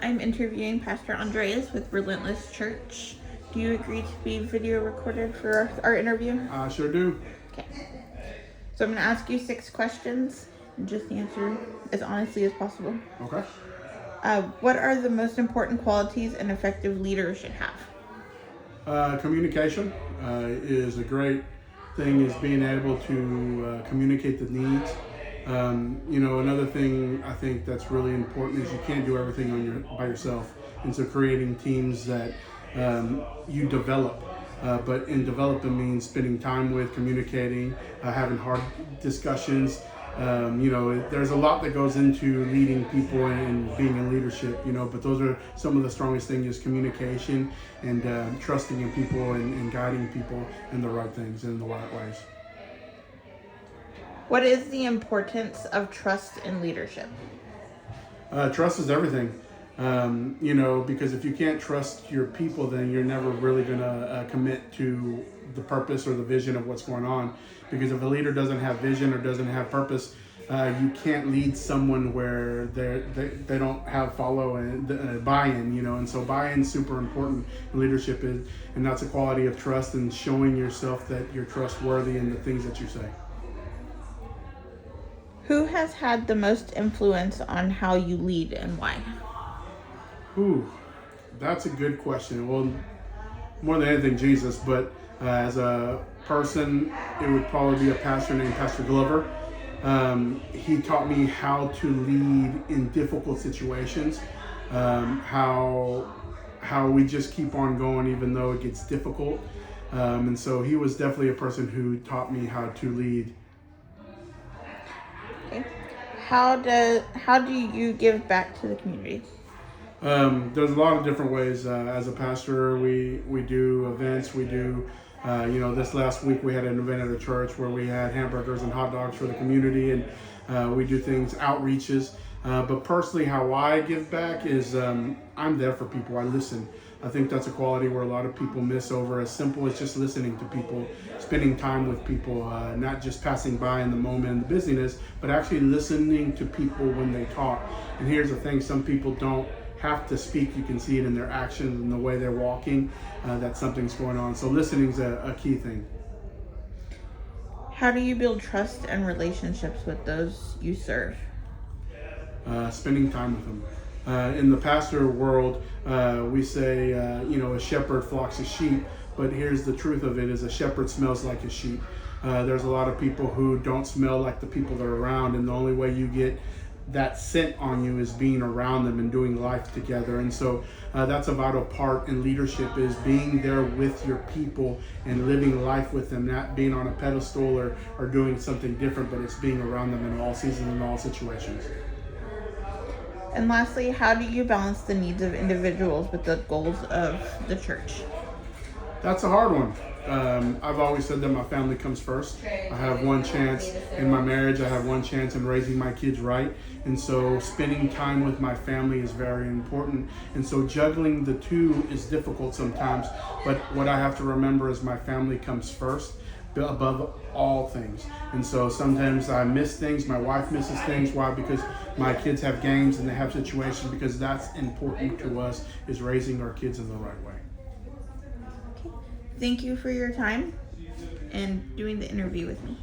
I'm interviewing Pastor Andreas with Relentless Church. Do you agree to be video recorded for our interview? I sure do. Okay. So I'm going to ask you 6 questions and just answer as honestly as possible. Okay. What are the most important qualities an effective leader should have? Communication is a great thing, is being able to communicate the needs. Another thing I think that's really important is you can't do everything by yourself. And so creating teams that you develop. But in developing means spending time with, communicating, having hard discussions. There's a lot that goes into leading people and being in leadership, but those are some of the strongest things, is communication and trusting in people and guiding people in the right things and in the right ways. What is the importance of trust in leadership? Trust is everything. Because if you can't trust your people, then you're never really going to commit to the purpose or the vision of what's going on. Because if a leader doesn't have vision or doesn't have purpose, you can't lead someone where they don't have follow and buy-in, and so buy-in is super important in leadership, and that's a quality of trust and showing yourself that you're trustworthy in the things that you say. Who has had the most influence on how you lead and why? Ooh, that's a good question. Well, more than anything, Jesus, but as a person, it would probably be a pastor named Pastor Glover. He taught me how to lead in difficult situations, how we just keep on going even though it gets difficult. And so he was definitely a person who taught me how to lead. Okay. How do you give back to the community? There's a lot of different ways. As a pastor, we do events. We do, this last week we had an event at a church where we had hamburgers and hot dogs for the community, and we do things, outreaches. But personally, how I give back is I'm there for people. I listen. I think that's a quality where a lot of people miss over, as simple as just listening to people, spending time with people, not just passing by in the moment and the busyness, but actually listening to people when they talk. And here's the thing, some people don't have to speak. You can see it in their actions and the way they're walking, that something's going on. So listening's a key thing. How do you build trust and relationships with those you serve? Spending time with them. In the pastor world, we say, a shepherd flocks his sheep, but here's the truth of it, is a shepherd smells like his sheep. There's a lot of people who don't smell like the people they're around, and the only way you get that scent on you is being around them and doing life together. And so that's a vital part in leadership, is being there with your people and living life with them, not being on a pedestal or doing something different, but it's being around them in all seasons and all situations. And lastly, how do you balance the needs of individuals with the goals of the church? That's a hard one. I've always said that my family comes first. I have one chance in my marriage. I have one chance in raising my kids right. And so spending time with my family is very important. And so juggling the two is difficult sometimes. But what I have to remember is my family comes first, above all things. And so sometimes I miss things. My wife misses things. Why? Because my kids have games and they have situations, because that's important to us, is raising our kids in the right way. Thank you for your time and doing the interview with me.